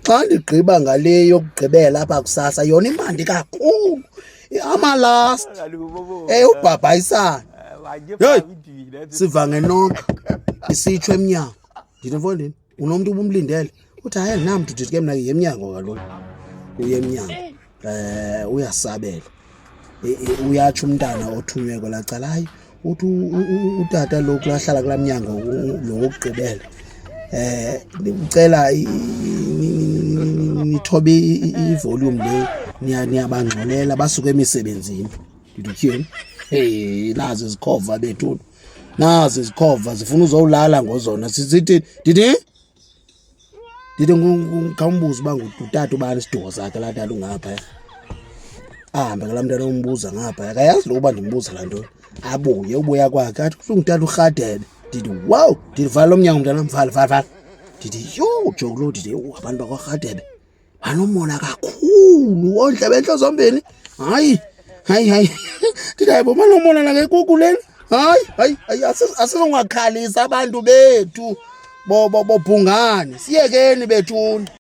Xa ndigqiba ngale yokugqibela apha kusasa yona imandi kakhulu. Amalast. Ubhabhayisana. Hey, siva ngenonka. Isitsho emnyango. Ndithi mfondini, unomntu ubumlindele. Uthi hayi namntu ndithi ke mna yemnyango kaloku. Uye emnyango. Uyasabela. Uyatsho umntana othunywe kwelaa cala, hayi uthi utata lo kulahlala kulaa mnyango lo wokugqibela ndicela nithobe ivolume le niyabangxolela basuke emisebenzini. Ndithi tyhini nazo izikhova bethu, nazo izikhova zifuna uzowulala ngozona sizithi ndithi ngambuza uba ngutata ubani isiduko sakhe laa tata ungaphaya. Ahambe kalaa mntana umbuza ngaphaya, akayazi lo uba ndimbuza laa nto. Abuye ubuya kwakhe athi usungutata uRhadebe. Ndithi wow, ndivala lo mnyango mntana vala. Ndithi yho Joko, ndithi abantu bakwaRhadebe banomona kakhulu, ondlebe entle zombini. Hayi ndithi hayi bo banomona nakekuku lena. Hayi asizongakhalisa abantu bethu bobhungane, siyekeni bethuni.